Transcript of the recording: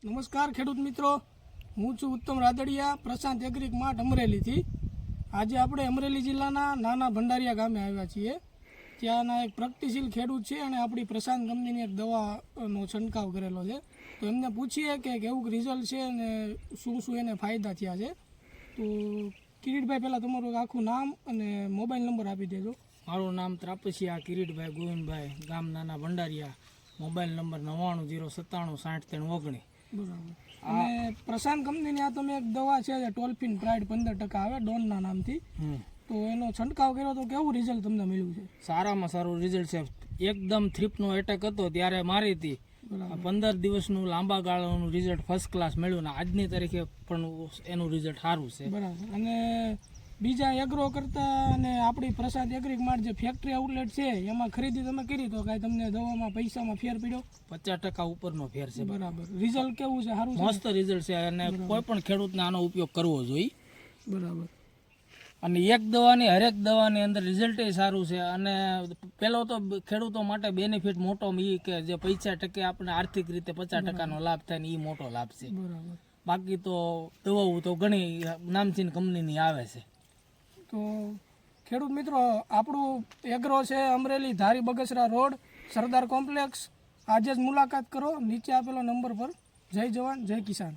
નમસ્કાર ખેડૂત મિત્રો, હું છું ઉત્તમ રાદડિયા, પ્રશાંત એગ્રીક માર્ટ અમરેલીથી. આજે આપણે અમરેલી જિલ્લાના નાના ભંડારિયા ગામે આવ્યા છીએ. ત્યાંના એક પ્રગતિશીલ ખેડૂત છે અને આપણી પ્રશાંત કંપનીની એક દવાનો છંટકાવ કરેલો છે. તો એમને પૂછીએ કે કેવું રિઝલ્ટ છે અને શું શું એને ફાયદા થયા છે. તો કિરીટભાઈ, પહેલાં તમારું આખું નામ અને મોબાઈલ નંબર આપી દેજો. મારું નામ ત્રાપસિયા કિરીટભાઈ ગોવિંદભાઈ, ગામ નાના ભંડારિયા, મોબાઈલ નંબર 9907976319. બરાબર. અને પ્રશાંત કંપનીની આ તમે એક દવા છે જે ટોલ્ફિન પ્રાઇડ 15% આવે ડોનના નામથી, તો એનો છંટકાવ કર્યો તો કેવું રિઝલ્ટ તમને મળ્યું છે? સારામાં સારું રિઝલ્ટ છે. એકદમ થ્રીપનો એટેક હતો ત્યારે મારી હતી. 15 દિવસનું લાંબા ગાળાનું રિઝલ્ટ ફર્સ્ટ ક્લાસ મળ્યું ને આજની તારીખે પણ એનું રિઝલ્ટ સારું છે. બરાબર. અને બીજા એગ્રો કરતા અને આપણી પ્રશાંત એગ્રીક માર્ટ જે ફેક્ટરી આઉટલેટ છે એમાં ખરીદી તમે કરી તો કાંઈ તમને દવામાં પૈસામાં ફેર પડ્યો? 50% ઉપરનો ફેર છે. બરાબર. રિઝલ્ટ કેવું છે? સારું છે? મસ્ત રિઝલ્ટ છે અને કોઈ પણ ખેડૂતને આનો ઉપયોગ કરવો જોઈએ. બરાબર. અને એક દવાની હરેક દવાની અંદર રિઝલ્ટ સારું છે. અને પેલો તો ખેડૂતો માટે બેનિફિટ મોટો એ કે જે 50% આપણે આર્થિક રીતે 50%નો લાભ થાય ને એ મોટો લાભ છે. બરાબર. બાકી તો દવાઓ તો ઘણી નામચીન કંપનીની આવે છે. તો ખેડૂત મિત્રો, આપણું એગ્રો છે અમરેલી ધારી બગસરા રોડ, સરદાર કોમ્પ્લેક્સ. આજે જ મુલાકાત કરો. નીચે આપેલો નંબર પર. જય જવાન જય કિસાન.